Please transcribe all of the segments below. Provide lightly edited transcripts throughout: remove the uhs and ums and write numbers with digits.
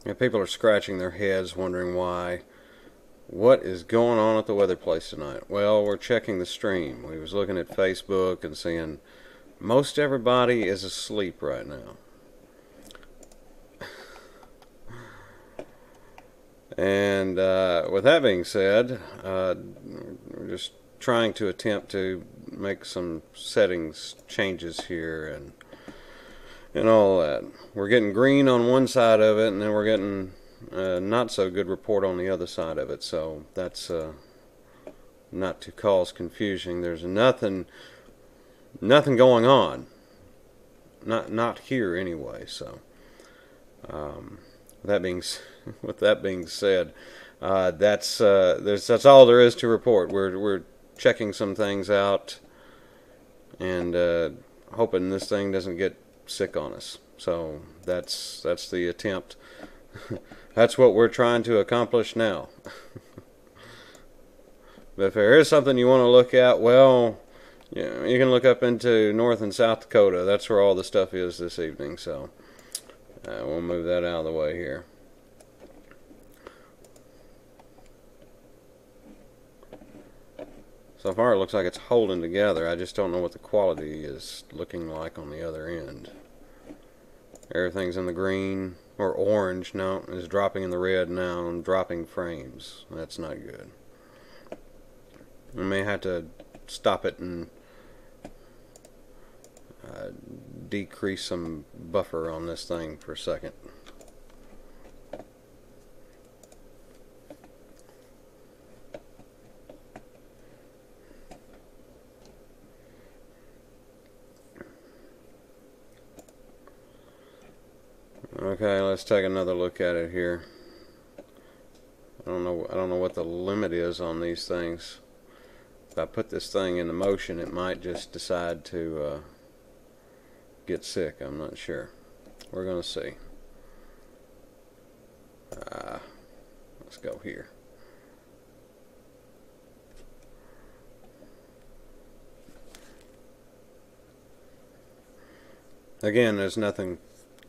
And people are scratching their heads wondering why. What is going on at the weather place tonight? Well, we're checking the stream. We was looking at Facebook and seeing most everybody is asleep right now. And with that being said, we're just trying to attempt to make some settings changes here and all that. We're getting green on one side of it, and then we're getting not so good report on the other side of it. So that's not to cause confusion. There's nothing going on. Not here anyway. So with that being said, that's all there is to report. We're checking some things out and hoping this thing doesn't get sick on us. So that's the attempt. That's what we're trying to accomplish now. But if there is something you want to look at, well, yeah, you can look up into North and South Dakota. That's where all the stuff is this evening. So we'll move that out of the way here. So far it looks like it's holding together. I just don't know what the quality is looking like on the other end. Everything's in the green or orange. No, it's dropping in the red now and dropping frames. That's not good. We may have to stop it and decrease some buffer on this thing for a second. Okay, let's take another look at it here. I don't know what the limit is on these things. If I put this thing into motion, it might just decide to get sick. I'm not sure. We're gonna see. Let's go here. Again, there's nothing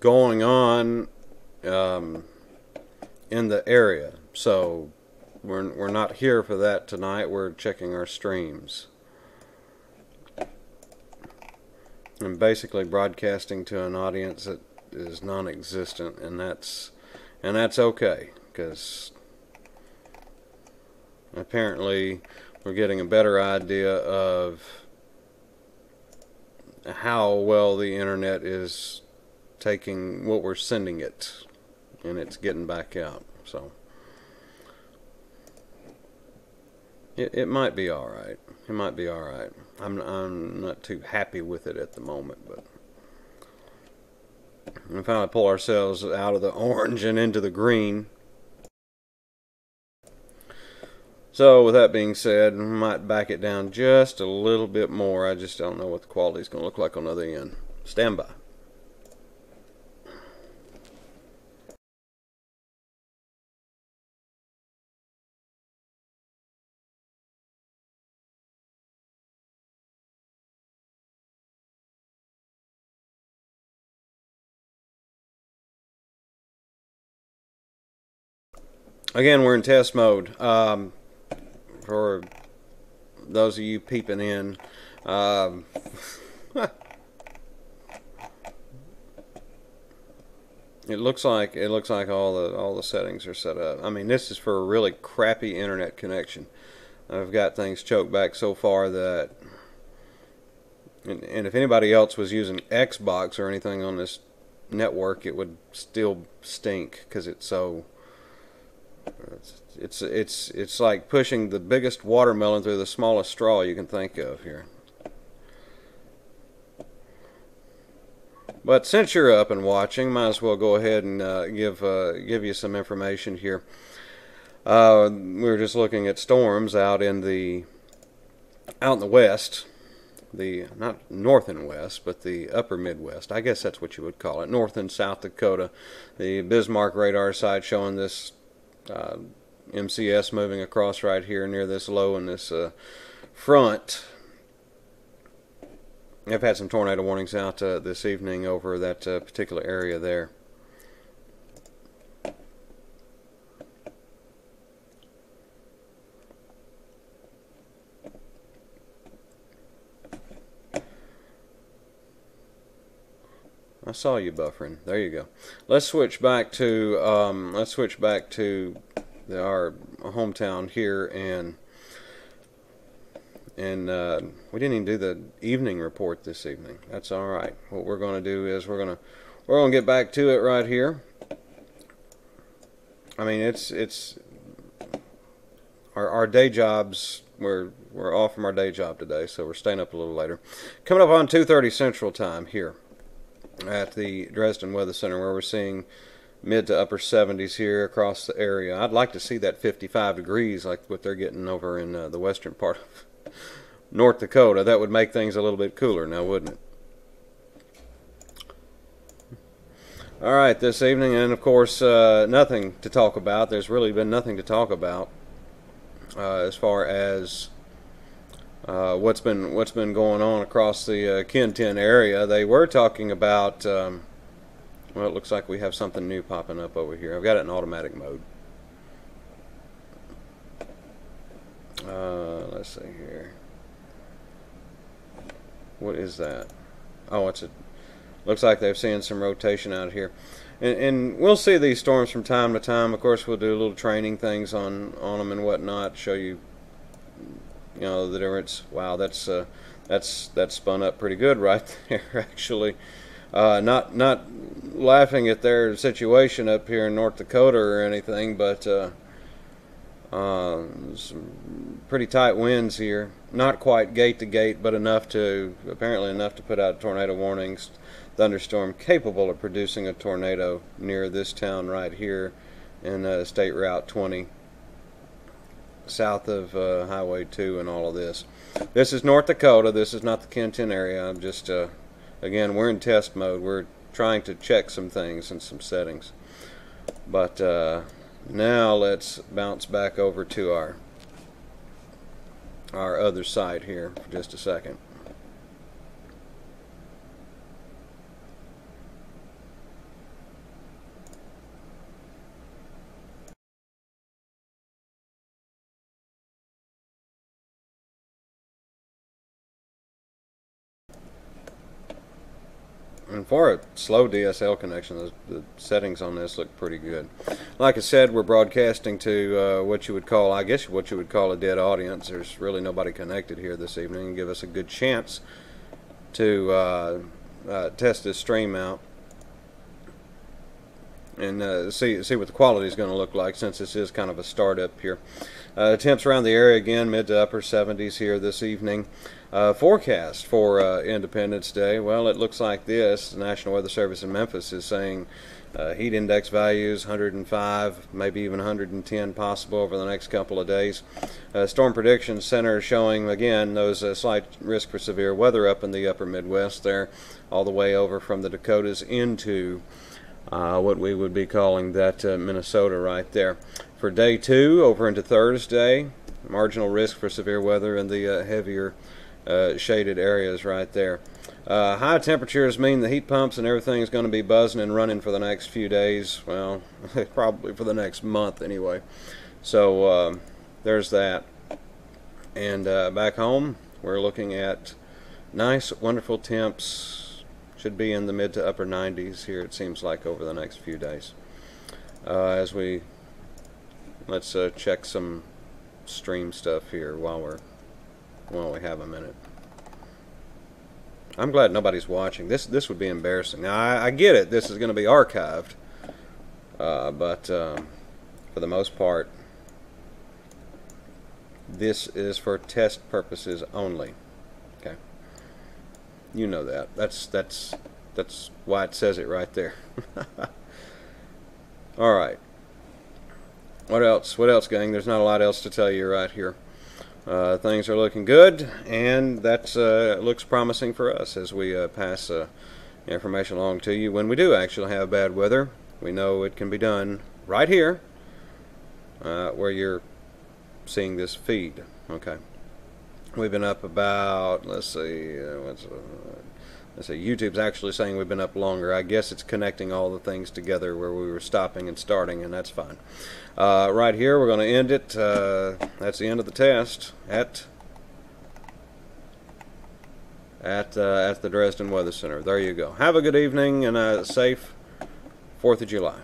going on in the area, so we're not here for that tonight. We're checking our streams and basically broadcasting to an audience that is non-existent, and that's okay, because apparently we're getting a better idea of how well the internet is taking what we're sending it, and it's getting back out. So it might be all right. It might be all right. I'm not too happy with it at the moment, but we finally pull ourselves out of the orange and into the green. So with that being said, I might back it down just a little bit more. I just don't know what the quality is going to look like on the other end. Stand by. Again, we're in test mode. For those of you peeping in, it looks like all the settings are set up. I mean, this is for a really crappy internet connection. I've got things choked back so far that, and if anybody else was using Xbox or anything on this network, it would still stink because it's so. It's like pushing the biggest watermelon through the smallest straw you can think of here. But since you're up and watching, might as well go ahead and give you some information here. We're just looking at storms out in the west, the not north and west, but the upper Midwest. I guess that's what you would call it. North and South Dakota. The Bismarck radar site showing this MCS moving across right here near this low in this front. I've had some tornado warnings out this evening over that particular area there. I saw you buffering. There you go. Let's switch back to our hometown here, and we didn't even do the evening report this evening. That's all right. What we're going to do is we're going to get back to it right here. I mean, it's our day jobs. We're off from our day job today, so we're staying up a little later. Coming up on 2:30 Central Time here at the Dresden Weather Center, where we're seeing mid to upper 70s here across the area. I'd like to see that 55 degrees like what they're getting over in the western part of North Dakota. That would make things a little bit cooler now, wouldn't it? All right, this evening, and of course, nothing to talk about. There's really been nothing to talk about as far as what's been going on across the KI4KIE area. They were talking about. Well, it looks like we have something new popping up over here. I've got it in automatic mode. Let's see here. What is that? Oh, looks like they're seeing some rotation out here. And we'll see these storms from time to time. Of course, we'll do a little training things on them and whatnot, show you, the difference. Wow, that's spun up pretty good right there, actually. Not laughing at their situation up here in North Dakota or anything, but some pretty tight winds here. Not quite gate to gate, but apparently enough to put out tornado warnings. Thunderstorm capable of producing a tornado near this town right here in State Route 20, south of Highway 2 and all of this. This is North Dakota. This is not the KI4KIE area. I'm just, again, we're in test mode. We're trying to check some things and some settings. But now let's bounce back over to our other site here for just a second. And for a slow DSL connection, the settings on this look pretty good. Like I said, we're broadcasting to what you would call, I guess, what you would call a dead audience. There's really nobody connected here this evening, and give us a good chance to test this stream out and see what the quality is going to look like, since this is kind of a startup here. Temps around the area again, mid to upper 70s here this evening. Forecast for Independence Day, well, it looks like this. The National Weather Service in Memphis is saying heat index values 105, maybe even 110 possible over the next couple of days. Storm Prediction Center showing again those slight risk for severe weather up in the upper Midwest there, all the way over from the Dakotas into what we would be calling that Minnesota right there. For day 2 over into Thursday, marginal risk for severe weather in the heavier shaded areas right there. High temperatures mean the heat pumps and everything is going to be buzzing and running for the next few days. Well, probably for the next month anyway. So there's that. And back home, we're looking at nice, wonderful temps. Should be in the mid to upper 90s here, it seems like, over the next few days. Let's check some stream stuff here while we have a minute. I'm glad nobody's watching. This would be embarrassing. Now I get it. This is going to be archived, but for the most part, this is for test purposes only. Okay, you know that. That's why it says it right there. All right. What else? What else, gang? There's not a lot else to tell you right here. Things are looking good, and that looks promising for us as we pass information along to you. When we do actually have bad weather, we know it can be done right here where you're seeing this feed. Okay, we've been up about, let's see, YouTube's actually saying we've been up longer. I guess it's connecting all the things together where we were stopping and starting, and that's fine. Right here, we're going to end it. That's the end of the test at at the Dresden Weather Center. There you go. Have a good evening and a safe 4th of July.